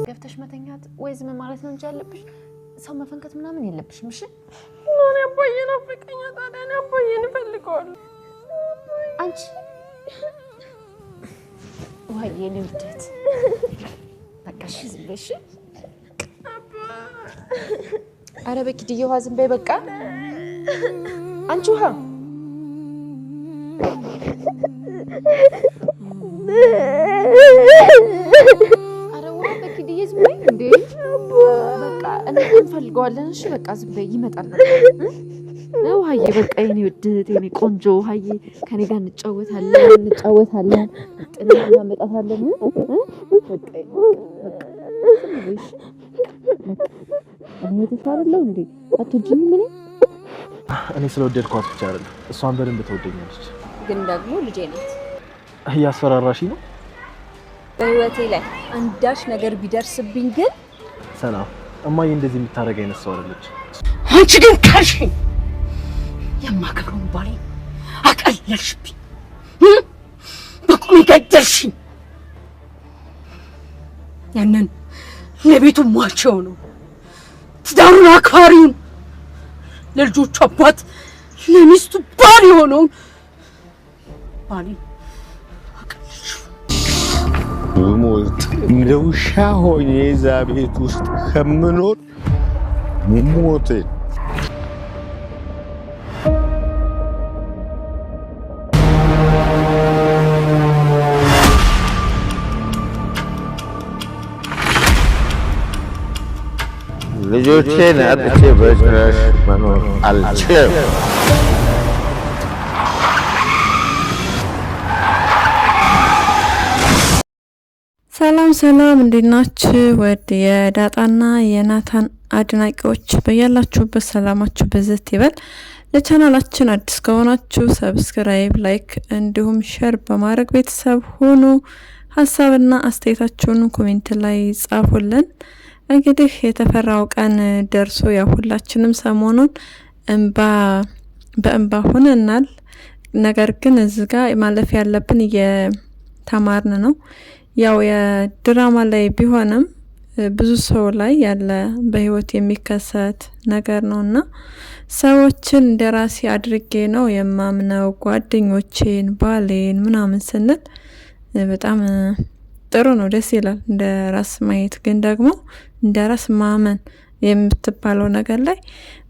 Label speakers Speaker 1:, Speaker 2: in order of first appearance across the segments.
Speaker 1: ገፍተሽ መተኛት ወይ ዝም ማለት ነው እንጂ ያለብሽ ሰው መፈንከት ምናምን የለብሽም እሺ
Speaker 2: ማን ያባየና ፍቅኛ ታዲያ ያባየን ፈልገዋል
Speaker 1: አንቺ ወይ የልምደት በቃሽ ዝም በሽ አረ በኪድዬ ውሃ ዝም በይ በቃ አንቺ ውሃ አረ ውሃ በኪድዬ ዝም በይ እንዴ በቃ እንፈልገዋለን እሺ በቃ ዝም በይ ይመጣል ውሃዬ በቃ የኔ ውድት የኔ ቆንጆ ውሃዬ ከኔ ጋር እንጫወታለን ጥና እናመጣታለን በቃ እኔ ተፋረለው እንዴ አትጅም ምን
Speaker 3: እኔ ስለወደድኳት ብቻ አይደለም እሷን በደንብ ተወደኛለች
Speaker 1: ግን ደግሞ ልጄ ናት
Speaker 3: እያስፈራራሽ ነው
Speaker 1: በህይወቴ ላይ አንዳች ነገር ቢደርስብኝ ግን
Speaker 3: ሰላም እማዬ እንደዚህ የምታረጋኝ አይነት ሰው አይደለች
Speaker 4: አንቺ ግን ካልሽ የማከብረው ባሌ አቀለልሽብኝ በቁም ገደልሽኝ ያንን ለቤቱ ሟቸው ነው ትዳሩን አክባሪውን ለልጆቹ አባት ለሚስቱ ባል የሆነው ባሌ አቀለልሽው
Speaker 5: ሞት እንደ ውሻ ሆኜ እዛ ቤት ውስጥ ከምኖር ሞቴ ልጆቼን አጥቼ በጭራሽ መኖር አልችልም።
Speaker 6: ሰላም እንዴት ናችሁ? ወደ የዳጣና የናታን አድናቂዎች በያላችሁበት ሰላማችሁ በዘት ይበል። ለቻናላችን አዲስ ከሆናችሁ ሰብስክራይብ፣ ላይክ እንዲሁም ሼር በማድረግ ቤተሰብ ሁኑ። ሀሳብና አስተያየታችሁን ኮሜንት ላይ ጻፉልን። እንግዲህ የተፈራው ቀን ደርሶ ያው ሁላችንም ሰሞኑን በእንባ ሆነናል። ነገር ግን እዚህ ጋር ማለፍ ያለብን የተማርን ነው። ያው የድራማ ላይ ቢሆንም ብዙ ሰው ላይ ያለ በህይወት የሚከሰት ነገር ነውና ሰዎችን እንደራሴ አድርጌ ነው የማምነው ጓደኞቼን ባሌን ምናምን ስንል በጣም ጥሩ ነው፣ ደስ ይላል እንደ ራስ ማየት። ግን ደግሞ እንደ ራስ ማመን የምትባለው ነገር ላይ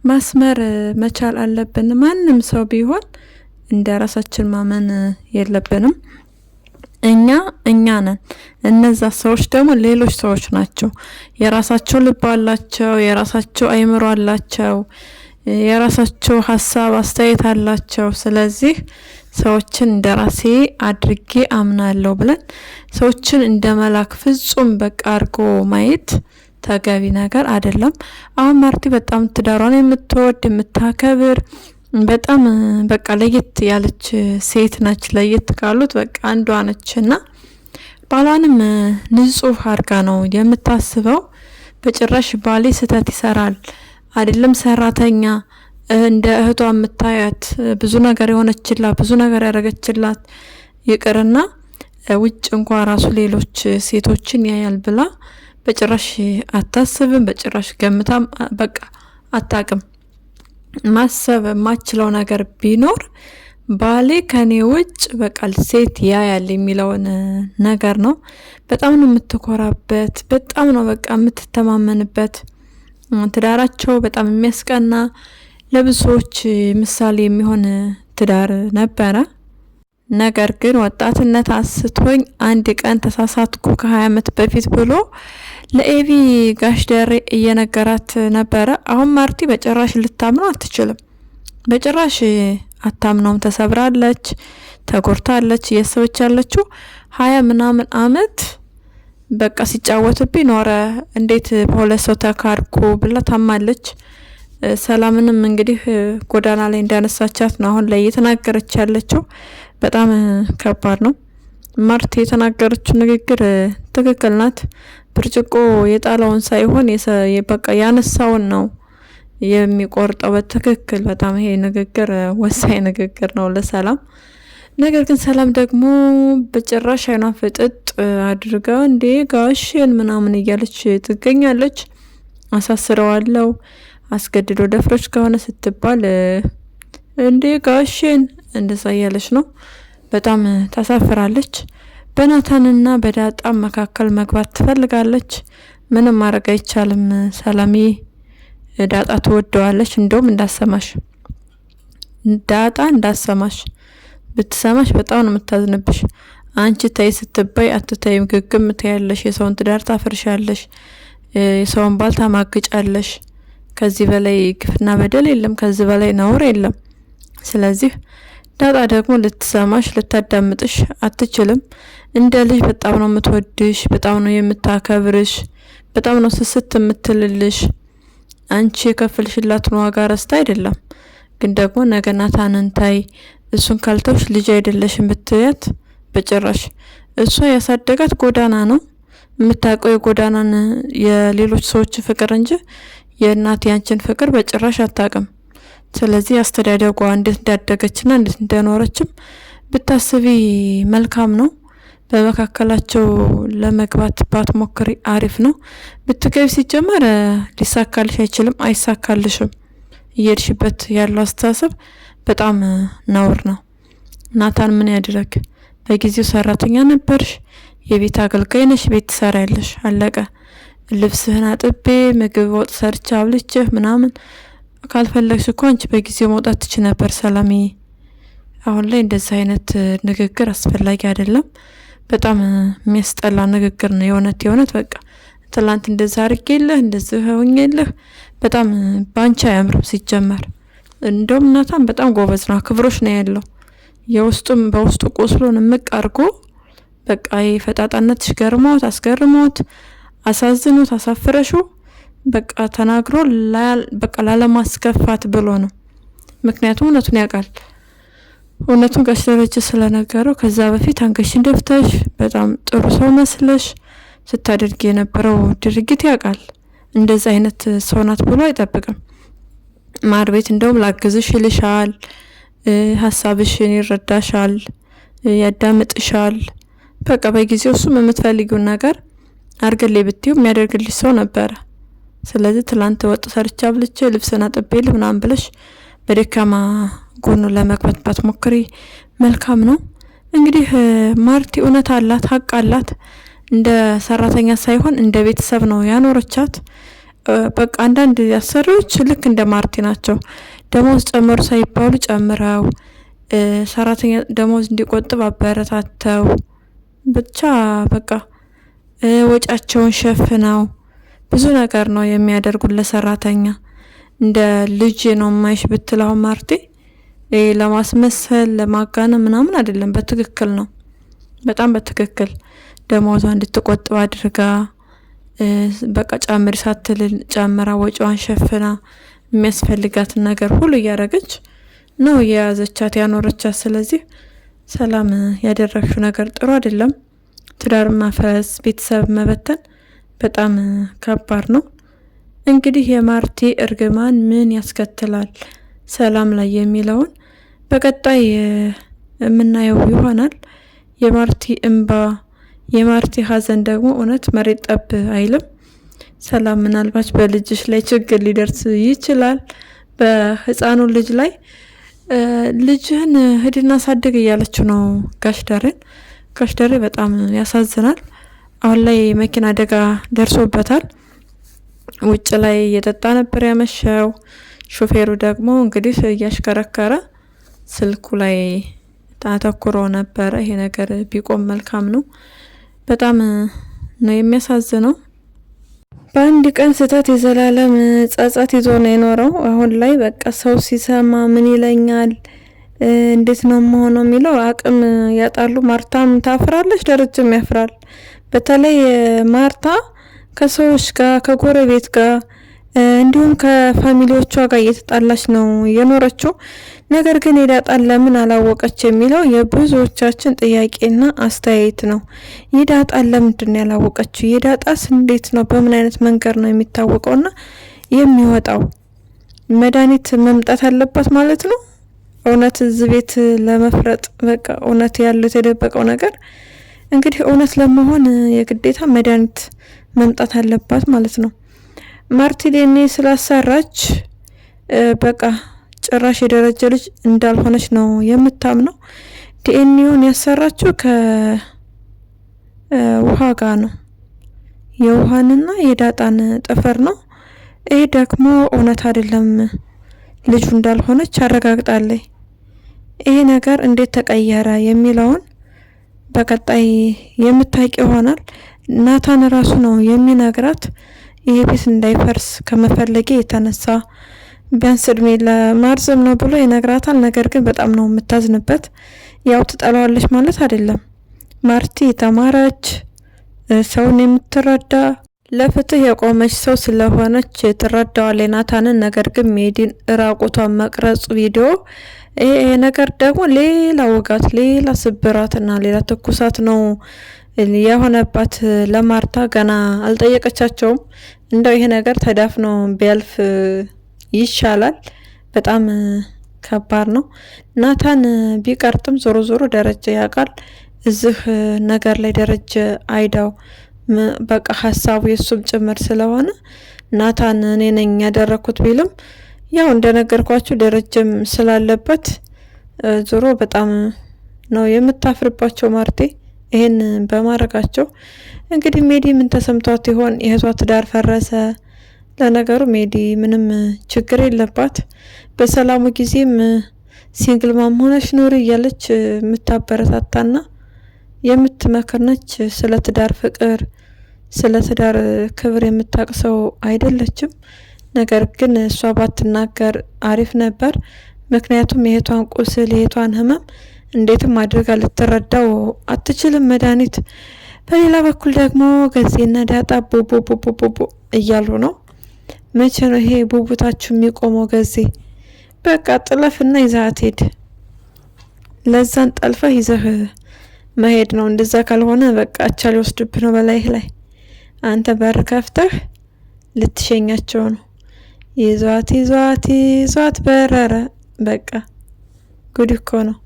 Speaker 6: ማስመር መቻል አለብን። ማንም ሰው ቢሆን እንደ ራሳችን ማመን የለብንም። እኛ ነን፣ እነዛ ሰዎች ደግሞ ሌሎች ሰዎች ናቸው። የራሳቸው ልብ አላቸው፣ የራሳቸው አይምሮ አላቸው፣ የራሳቸው ሀሳብ አስተያየት አላቸው። ስለዚህ ሰዎችን እንደራሴ አድርጌ አምናለሁ ብለን ሰዎችን እንደመላክ ፍጹም በቃ አርጎ ማየት ተገቢ ነገር አይደለም። አሁን ማርቲ በጣም ትዳሯን የምትወድ የምታከብር በጣም በቃ ለየት ያለች ሴት ነች። ለየት ካሉት በቃ አንዷ ነችና ባሏንም ንጹህ አርጋ ነው የምታስበው። በጭራሽ ባሌ ስህተት ይሰራል አይደለም ሰራተኛ እንደ እህቷ የምታያት ብዙ ነገር የሆነችላት ብዙ ነገር ያደረገችላት ይቅርና ውጭ እንኳን ራሱ ሌሎች ሴቶችን ያያል ብላ በጭራሽ አታስብም። በጭራሽ ገምታም በቃ አታቅም። ማሰብ የማችለው ነገር ቢኖር ባሌ ከኔ ውጭ በቃ ሴት ያያል የሚለውን ነገር ነው። በጣም ነው የምትኮራበት፣ በጣም ነው በቃ የምትተማመንበት። ትዳራቸው በጣም የሚያስቀና ለብዙዎች ምሳሌ የሚሆን ትዳር ነበረ። ነገር ግን ወጣትነት አስቶኝ አንድ ቀን ተሳሳትኩ ከ20 ዓመት በፊት ብሎ ለኤቪ ጋሽ ደሬ እየነገራት ነበረ። አሁን ማርቲ በጭራሽ ልታምነው አትችልም። በጭራሽ አታምነውም። ተሰብራለች፣ ተጎርታለች። እየሰበች ያለችው 20 ምናምን አመት በቃ ሲጫወትብኝ ኖረ። እንዴት በሁለት ሰው ተካርኩ ብላ ታማለች። ሰላምንም እንግዲህ ጎዳና ላይ እንዳነሳቻት ነው አሁን ላይ እየተናገረች ያለችው። በጣም ከባድ ነው። ማርቲ የተናገረችው ንግግር ትክክል ናት። ብርጭቆ የጣለውን ሳይሆን በቃ ያነሳውን ነው የሚቆርጠው በትክክል። በጣም ይሄ ንግግር ወሳኝ ንግግር ነው ለሰላም። ነገር ግን ሰላም ደግሞ በጭራሽ አይኗን ፍጥጥ አድርጋ እንዴ ጋሽን ምናምን እያለች ትገኛለች። አሳስረዋለሁ አስገድዶ ደፍሮች ከሆነ ስትባል እንዴ ጋሽን እንደዛ እያለች ነው። በጣም ታሳፍራለች። በናታንና በዳጣ መካከል መግባት ትፈልጋለች። ምንም ማድረግ አይቻልም። ሰላምዬ ዳጣ ትወደዋለች። እንደውም ዳጣ እንዳሰማሽ ብትሰማሽ በጣም ነው የምታዝንብሽ። አንቺ ታይ ስትባይ አትታይም፣ ግግም ትያለሽ፣ የሰውን ትዳር ታፈርሻለሽ፣ የሰውን ባል ታማግጫለሽ። ከዚህ በላይ ግፍና በደል የለም፣ ከዚህ በላይ ነውር የለም። ስለዚህ ዳጣ ደግሞ ልትሰማሽ ልታዳምጥሽ አትችልም። እንደ ልጅ በጣም ነው የምትወድሽ፣ በጣም ነው የምታከብርሽ፣ በጣም ነው ስስት የምትልልሽ። አንቺ የከፈልሽላትን ዋጋ ረስታ አይደለም። ግን ደግሞ ነገ ናታንን ታይ፣ እሱን ካልተውሽ ልጅ አይደለሽም ብትያት በጭራሽ። እሷ ያሳደጋት ጎዳና ነው የምታውቀው፣ የጎዳናን የሌሎች ሰዎች ፍቅር እንጂ የእናት ያንቺን ፍቅር በጭራሽ አታውቅም። ስለዚህ አስተዳደጓ እንዴት እንዳደገችና እንዴት እንደኖረችም ብታስቢ መልካም ነው። በመካከላቸው ለመግባት ባትሞክሪ አሪፍ ነው። ብትገቢ ሲጀመር ሊሳካልሽ አይችልም፣ አይሳካልሽም። እየሄድሽበት ያለው አስተሳሰብ በጣም ነውር ነው። ናታን ምን ያድርግ? በጊዜው ሰራተኛ ነበርሽ፣ የቤት አገልጋይ ነሽ፣ ቤት ትሰሪያለሽ፣ አለቀ። ልብስህን አጥቤ ምግብ ወጥ ሰርቼ አብልቼህ ምናምን ካልፈለግሽ እኮ አንቺ በጊዜው መውጣት ትችይ ነበር ሰላምዬ። አሁን ላይ እንደዚህ አይነት ንግግር አስፈላጊ አይደለም። በጣም የሚያስጠላ ንግግር ነው። የእውነት በቃ ትላንት እንደዚህ አድርጌልህ እንደዚህ ሆኜልህ በጣም ባንቺ አያምርም ሲጀመር። እንደውም ናታን በጣም ጎበዝ ነው፣ አክብሮሽ ነው ያለው። የውስጡም በውስጡ ቁስሉን እምቅ አድርጎ በቃ የፈጣጣነትሽ ገርሞት አስገርሞት አሳዝኖት አሳፍረሹ በቃ ተናግሮ በቃ ላለማስከፋት ብሎ ነው። ምክንያቱም እውነቱን ያውቃል። እውነቱን ጋሽ ደረጀ ስለነገረው ከዛ በፊት አንገሽን ደፍተሽ በጣም ጥሩ ሰው መስለሽ ስታደርጊ የነበረው ድርጊት ያውቃል። እንደዛ አይነት ሰው ናት ብሎ አይጠብቅም። ማር ቤት እንደውም ላግዝሽ ይልሻል፣ ሀሳብሽን ይረዳሻል፣ ያዳምጥሻል። በቃ በጊዜው እሱም የምትፈልጊውን ነገር አርገልኝ ብትይው የሚያደርግልሽ ሰው ነበረ። ስለዚህ ትላንት ወጥ ሰርቻ ብልቼ ልብስና ጥቤል ምናምን ብለሽ በደካማ ጎኑ ለመግባት ባትሞክሪ መልካም ነው። እንግዲህ ማርቲ እውነት አላት፣ ሀቅ አላት። እንደ ሰራተኛ ሳይሆን እንደ ቤተሰብ ነው ያኖረቻት። በቃ አንዳንድ አሰሪዎች ልክ እንደ ማርቲ ናቸው። ደሞዝ ጨምሩ ሳይባሉ ጨምረው ሰራተኛ ደሞዝ እንዲቆጥብ አበረታተው ብቻ በቃ ወጫቸውን ሸፍነው ብዙ ነገር ነው የሚያደርጉት ለሰራተኛ። እንደ ልጅ ነው ማይሽ ብትላው ማርቲ ለማስመሰል ለማጋነን ምናምን አይደለም፣ በትክክል ነው። በጣም በትክክል ደሞዟ እንድትቆጥብ አድርጋ በቃ ጨምሪ ሳትል ጨምራ ወጪዋን ሸፍና የሚያስፈልጋትን ነገር ሁሉ እያደረገች ነው የያዘቻት ያኖረቻት። ስለዚህ ሰላም ያደረግሽው ነገር ጥሩ አይደለም። ትዳር ማፍረስ፣ ቤተሰብ መበተን በጣም ከባድ ነው። እንግዲህ የማርቲ እርግማን ምን ያስከትላል ሰላም ላይ የሚለውን በቀጣይ የምናየው ይሆናል። የማርቲ እንባ፣ የማርቲ ሀዘን ደግሞ እውነት መሬት ጠብ አይልም። ሰላም ምናልባት በልጅሽ ላይ ችግር ሊደርስ ይችላል፣ በህፃኑ ልጅ ላይ። ልጅህን ሂድና ሳድግ እያለችው ነው ጋሽ ደሬ በጣም ያሳዝናል። አሁን ላይ መኪና አደጋ ደርሶበታል። ውጭ ላይ እየጠጣ ነበር ያመሸው። ሾፌሩ ደግሞ እንግዲህ እያሽከረከረ ስልኩ ላይ አተኩሮ ነበረ። ይሄ ነገር ቢቆም መልካም ነው። በጣም ነው የሚያሳዝነው። በአንድ ቀን ስህተት የዘላለም ጸጸት ይዞ ነው የኖረው። አሁን ላይ በቃ ሰው ሲሰማ ምን ይለኛል፣ እንዴት ነው መሆነው የሚለው አቅም ያጣሉ። ማርታም ታፍራለች፣ ደረጀም ያፍራል። በተለይ ማርታ ከሰዎች ጋር ከጎረቤት ጋር እንዲሁም ከፋሚሊዎቿ ጋር እየተጣላች ነው የኖረችው። ነገር ግን የዳጣን ለምን አላወቀች የሚለው የብዙዎቻችን ጥያቄና አስተያየት ነው። የዳጣን ለምንድን ነው ያላወቀችው? የዳጣስ እንዴት ነው በምን አይነት መንገድ ነው የሚታወቀውና የሚወጣው? መድኃኒት መምጣት አለባት ማለት ነው። እውነት እዚህ ቤት ለመፍረጥ በቃ እውነት ያለው የተደበቀው ነገር እንግዲህ እውነት ለመሆን የግዴታ መድኃኒት መምጣት አለባት ማለት ነው። ማርቲ ዲኤንኤ ስላሰራች በቃ ጭራሽ የደረጀ ልጅ እንዳልሆነች ነው የምታምነው። ዲኤንኤውን ያሰራችው ከውሃ ጋር ነው። የውሃንና የዳጣን ጥፍር ነው። ይሄ ደግሞ እውነት አይደለም፣ ልጁ እንዳልሆነች አረጋግጣለች። ይሄ ነገር እንዴት ተቀየረ የሚለውን በቀጣይ የምታውቂ ይሆናል። ናታን ራሱ ነው የሚነግራት። ይሄ ቤት እንዳይፈርስ ከመፈለጌ የተነሳ ቢያንስ እድሜ ለማርዘም ነው ብሎ ይነግራታል። ነገር ግን በጣም ነው የምታዝንበት። ያው ትጠላዋለች ማለት አይደለም። ማርቲ የተማረች ሰውን የምትረዳ ለፍትህ የቆመች ሰው ስለሆነች ትረዳዋለች ናታንን። ነገር ግን ሜዲን ራቁቷን መቅረጽ ቪዲዮ ይሄ ነገር ደግሞ ሌላ ውጋት፣ ሌላ ስብራትና ሌላ ትኩሳት ነው የሆነባት ለማርታ። ገና አልጠየቀቻቸውም። እንደው ይሄ ነገር ተዳፍኖ ቢያልፍ ይሻላል። በጣም ከባድ ነው። ናታን ቢቀርጥም ዞሮ ዞሮ ደረጀ ያውቃል እዚህ ነገር ላይ ደረጀ አይዳው በቃ ሀሳቡ የሱም ጭምር ስለሆነ ናታን እኔ ነኝ ያደረኩት ቢልም ያው እንደነገርኳችሁ ደረጀም ስላለበት ዞሮ በጣም ነው የምታፍርባቸው ማርቴ ይሄን በማረጋቸው። እንግዲህ ሜዲ ምን ተሰምቷት ይሆን? የእህቷ ትዳር ፈረሰ። ለነገሩ ሜዲ ምንም ችግር የለባት። በሰላሙ ጊዜም ሲንግል ማም ሆነሽ ኑሪ እያለች የምታበረታታና የምትመክር ነች። ስለ ትዳር ፍቅር፣ ስለ ትዳር ክብር የምታቅሰው አይደለችም። ነገር ግን እሷ ባትናገር አሪፍ ነበር። ምክንያቱም የእህቷን ቁስል፣ የእህቷን ህመም እንዴትም አድርጋ ልትረዳው አትችልም መድኃኒት። በሌላ በኩል ደግሞ ገዜና ዳጣ ቡቡቡቡቡ እያሉ ነው። መቼ ነው ይሄ ቡቡታችሁ የሚቆመው? ገዜ በቃ ጥለፍና ይዛት ሄድ። ለዛን ጠልፈህ ይዘህ መሄድ ነው። እንደዛ ካልሆነ በቃ አቻ ሊወስድብህ ነው በላይህ ላይ። አንተ በር ከፍተህ ልትሸኛቸው ነው። ይዟት በረረ። በቃ ጉድ እኮ ነው።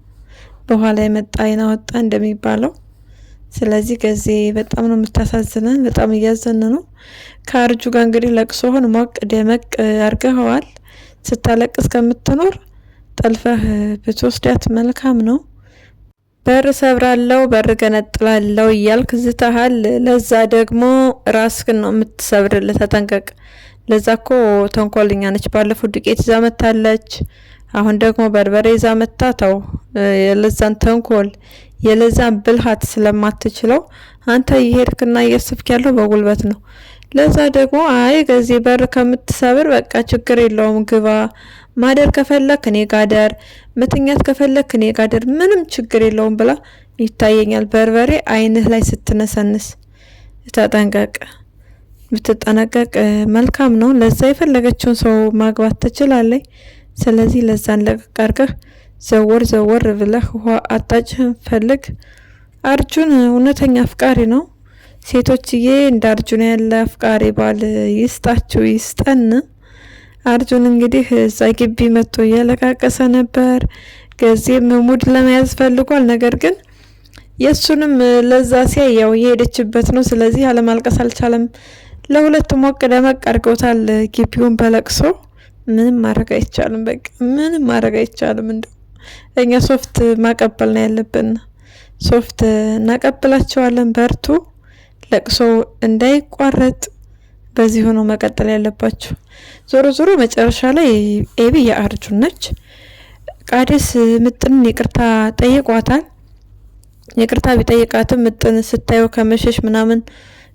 Speaker 6: በኋላ የመጣ አይና ወጣ እንደሚባለው። ስለዚህ ገዜ በጣም ነው የምታሳዝነን። በጣም እያዘን ነው። ከአርጁ ጋር እንግዲህ ለቅሶህን ሞቅ ደመቅ አርገኸዋል። ስታለቅስ ከምትኖር ጠልፈህ ብትወስዳት መልካም ነው። በር ሰብራለው፣ በር ገነጥላለው እያልክ ዝተሃል። ለዛ ደግሞ ራስህን ነው የምትሰብርልህ። ተጠንቀቅ። ለዛ እኮ ተንኮልኛ ነች። ባለፈው ዱቄት ይዛ መታለች። አሁን ደግሞ በርበሬ ይዛ መታተው። የለዛን ተንኮል የለዛን ብልሃት ስለማትችለው አንተ እየሄድክና እየስፍክ ያለው በጉልበት ነው። ለዛ ደግሞ አይ ገዜ በር ከምትሰብር በቃ ችግር የለውም ግባ፣ ማደር ከፈለክ እኔ ጋደር፣ መተኛት ከፈለክ እኔ ጋደር፣ ምንም ችግር የለውም ብላ ይታየኛል። በርበሬ አይንህ ላይ ስትነሰንስ ተጠንቀቅ። ብትጠነቀቅ መልካም ነው። ለዛ የፈለገችውን ሰው ማግባት ትችላለች። ስለዚህ ለዛን ለቀቅ አድርገህ ዘወር ብለህ ውሃ አጣጭህን ፈልግ። አርጁን እውነተኛ አፍቃሪ ነው። ሴቶችዬ እንደ አርጁን ያለ አፍቃሪ ባል ይስጣችሁ፣ ይስጠን። አርጁን እንግዲህ እዛ ግቢ መጥቶ እያለቃቀሰ ነበር። ገዜም ሙድ ለመያዝ ፈልጓል። ነገር ግን የሱንም ለዛ ሲያይ ያው የሄደችበት ነው። ስለዚህ አለማልቀስ አልቻለም። ለሁለት ሞቅ ደመቅ አድርገውታል ግቢውን በለቅሶ። ምንም ማድረግ አይቻልም። በቃ ምንም ማድረግ አይቻልም። እንደው እኛ ሶፍት ማቀበል ነው ያለብን። ሶፍት እናቀብላቸዋለን። በርቱ፣ ለቅሶ እንዳይቋረጥ በዚህ ሆኖ መቀጠል ያለባችሁ። ዞሮ ዞሮ መጨረሻ ላይ ኤቢ የአርጁን ነች። ቃዴስ ምጥንን ይቅርታ ጠይቋታል። ይቅርታ ቢጠይቃትም ምጥን ስታየው ከመሸሽ ምናምን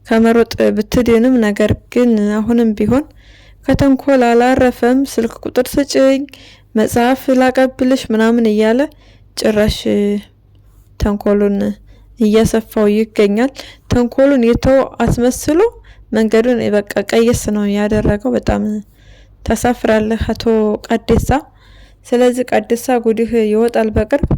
Speaker 6: ከመሮጥ ብትድንም፣ ነገር ግን አሁንም ቢሆን ከተንኮል አላረፈም። ስልክ ቁጥር ስጭኝ፣ መጽሐፍ ላቀብልሽ ምናምን እያለ ጭራሽ ተንኮሉን እያሰፋው ይገኛል። ተንኮሉን የተው አስመስሎ መንገዱን በቃ ቀየስ ነው ያደረገው። በጣም ተሳፍራለህ አቶ ቃዴሳ። ስለዚህ ቃዴሳ ጉድህ ይወጣል በቅርብ።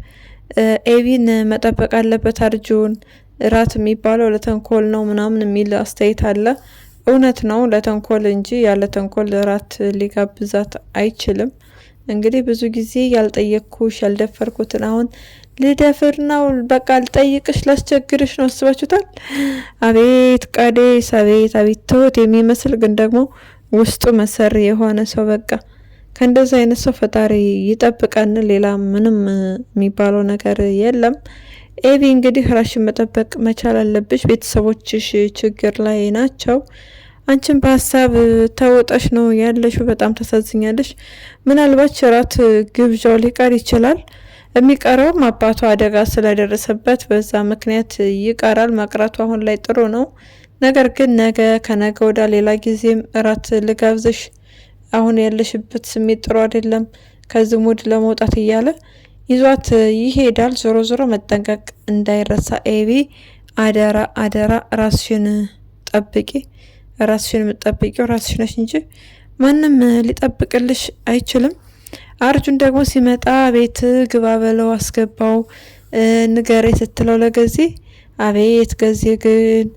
Speaker 6: ኤቢን መጠበቅ አለበት አርጁን። እራት የሚባለው ለተንኮል ነው ምናምን የሚል አስተያየት አለ። እውነት ነው ለተንኮል እንጂ ያለ ተንኮል እራት ሊጋብዛት አይችልም። እንግዲህ ብዙ ጊዜ ያልጠየቅኩሽ ያልደፈርኩትን አሁን ልደፍር ነው በቃ ልጠይቅሽ ላስቸግርሽ ነው። አስባችሁታል? አቤት ቀዴስ አቤት አቤት ትሁት የሚመስል ግን ደግሞ ውስጡ መሰሪ የሆነ ሰው በቃ ከእንደዚህ አይነት ሰው ፈጣሪ ይጠብቀን። ሌላ ምንም የሚባለው ነገር የለም። ኤቢ እንግዲህ ራስሽን መጠበቅ መቻል አለብሽ። ቤተሰቦችሽ ችግር ላይ ናቸው። አንቺን በሀሳብ ተውጠሽ ነው ያለሽው። በጣም ተሳዝኛለሽ። ምናልባት ራት ግብዣው ሊቀር ይችላል። የሚቀረውም አባቱ አደጋ ስለደረሰበት በዛ ምክንያት ይቀራል። መቅረቱ አሁን ላይ ጥሩ ነው። ነገር ግን ነገ ከነገ ወዳ ሌላ ጊዜም ራት ልጋብዝሽ፣ አሁን ያለሽበት ስሜት ጥሩ አይደለም፣ ከዚህ ሙድ ለመውጣት እያለ ይዟት ይሄዳል። ዞሮ ዞሮ መጠንቀቅ እንዳይረሳ። ኤቢ አደራ አደራ ራስሽን ጠብቂ። ራስሽን የምትጠብቂው ራስሽ ነሽ እንጂ ማንም ሊጠብቅልሽ አይችልም። አርጁን ደግሞ ሲመጣ ቤት ግባ በለው አስገባው ንገሬ ስትለው ለገዜ አቤት ገዜ ግን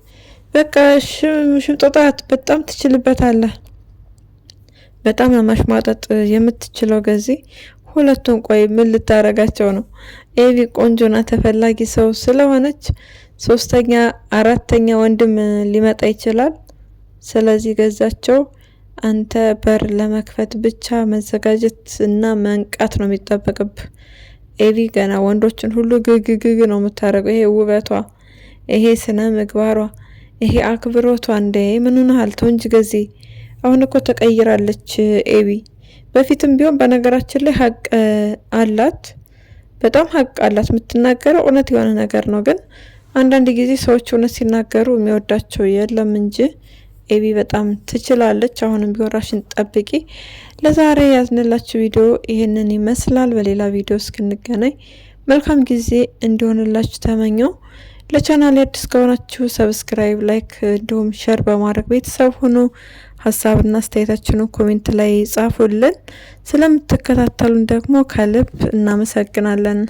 Speaker 6: በቃ ሽምጦጣት በጣም ትችልበታለህ። በጣም ማሽማጠጥ የምትችለው ገዜ። ሁለቱን ቆይ ምን ልታረጋቸው ነው? ኤቢ ቆንጆና ተፈላጊ ሰው ስለሆነች ሶስተኛ አራተኛ ወንድም ሊመጣ ይችላል። ስለዚህ ገዛቸው አንተ በር ለመክፈት ብቻ መዘጋጀት እና መንቃት ነው የሚጠበቅብ። ኤቢ ገና ወንዶችን ሁሉ ግግግግ ነው የምታረገው። ይሄ ውበቷ፣ ይሄ ስነ ምግባሯ፣ ይሄ አክብሮቷ እንደ ምን ሆነሃል? ተው እንጂ ገዜ። አሁን እኮ ተቀይራለች ኤቢ። በፊትም ቢሆን በነገራችን ላይ ሀቅ አላት፣ በጣም ሀቅ አላት። የምትናገረው እውነት የሆነ ነገር ነው። ግን አንዳንድ ጊዜ ሰዎች እውነት ሲናገሩ የሚወዳቸው የለም እንጂ ኤቢ በጣም ትችላለች። አሁንም ቢሆን ራስሽን ጠብቂ። ለዛሬ ያዝንላችሁ ቪዲዮ ይሄንን ይመስላል። በሌላ ቪዲዮ እስክንገናኝ መልካም ጊዜ እንዲሆንላችሁ ተመኘው። ለቻናል አዲስ ከሆናችሁ ሰብስክራይብ፣ ላይክ እንዲሁም ሼር በማድረግ ቤተሰብ ሁኑ። ሀሳብና አስተያየታችሁን ኮሜንት ላይ ጻፉልን። ስለምትከታተሉን ደግሞ ከልብ እናመሰግናለን።